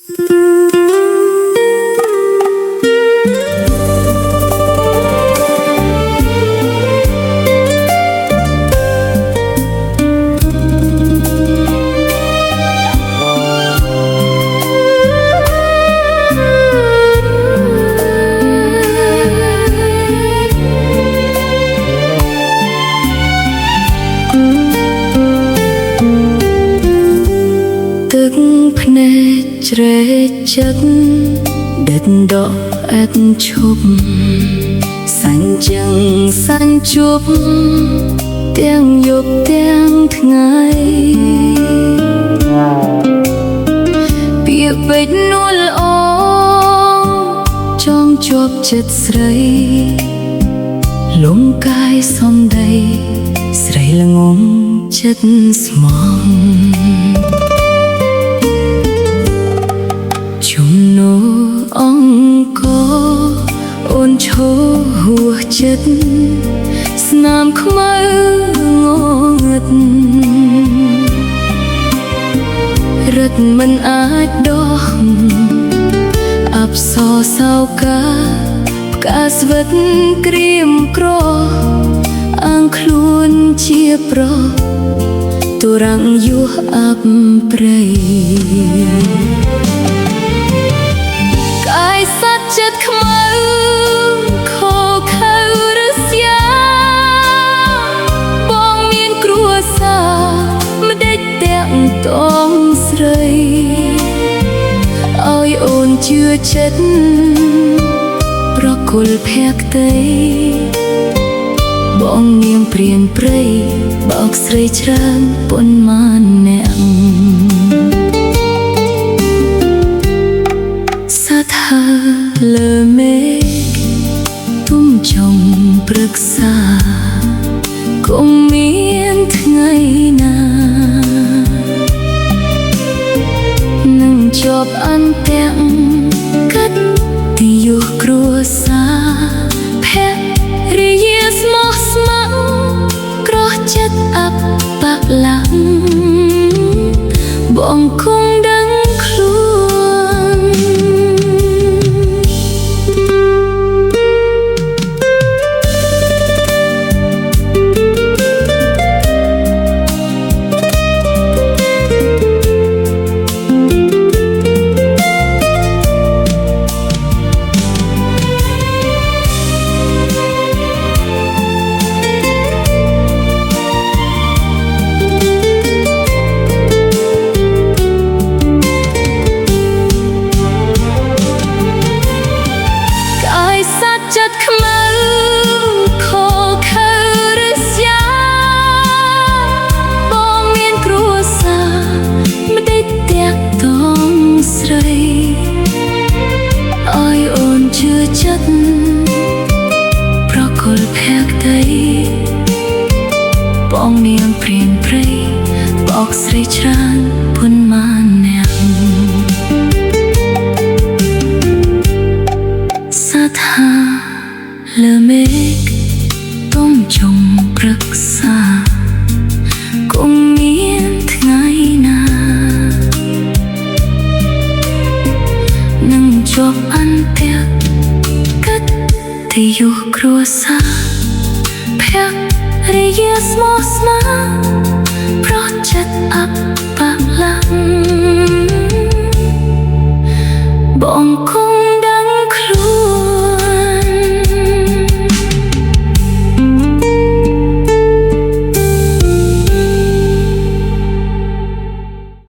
ទឹកភ្នែកជ្រេកចិត្តដិតដកអត់ឈប់សាញ់ចឹងសាញ់ជប់ទាំងយប់ទាំងថ្ងៃពាក្យពេចន៍នួលអងចងជាប់ចិត្តស្រីលំកាយសំដីស្រីល្ងងចិត្តស្មងជំនោអង្គអូនឈរហួសចិត្តស្នាមខ្មៅងងឹតរត់មិនអាចដោះអប្សរសោកាផ្កាស្វិតក្រៀមក្រអាងខ្លួនជាប្រុសទុរាំងយោអបព្រៃកាយសត្វចិត្តខ្មៅខោខៅរស្យាបងមានគ្រួសារម្ដេចទាំងតងស្រីឲ្យអូនជឿចិត្តប្រគល់ភក្តីបងនាងព្រានព្រៃបោកស្រីច្រើនប៉ុន្មានអ្នកសាថាលើមេឃទុំចុងប្រឹក្សាគង់មានថ្ងៃណានឹងជាប់អន្ទាក់កាត់ទីយុះគ្រួសារភរិយាស្មោះស្ម័គ្រក្រោះចិត្តអបបលាំបងគង់ដឹងខ្លួនចិត្តខ្មៅខោខៅរស្យាបងមានគ្រួសារម្ដេចទាំងតងស្រីឲ្យអូនជឿចិត្តប្រគល់ភក្តីបងនាងព្រានព្រៃបោកស្រីច្រើនប៉ុន្មានអ្នកសាថាលើមេឃទុំចុងប្រឹក្សាគង់មានថ្ងៃណានឹងជាប់អន្ទាក់កាត់ទីយុះគ្រួសារភរិយាស្មោះស្ម័គ្រប្រោះចិត្តអបបលាំ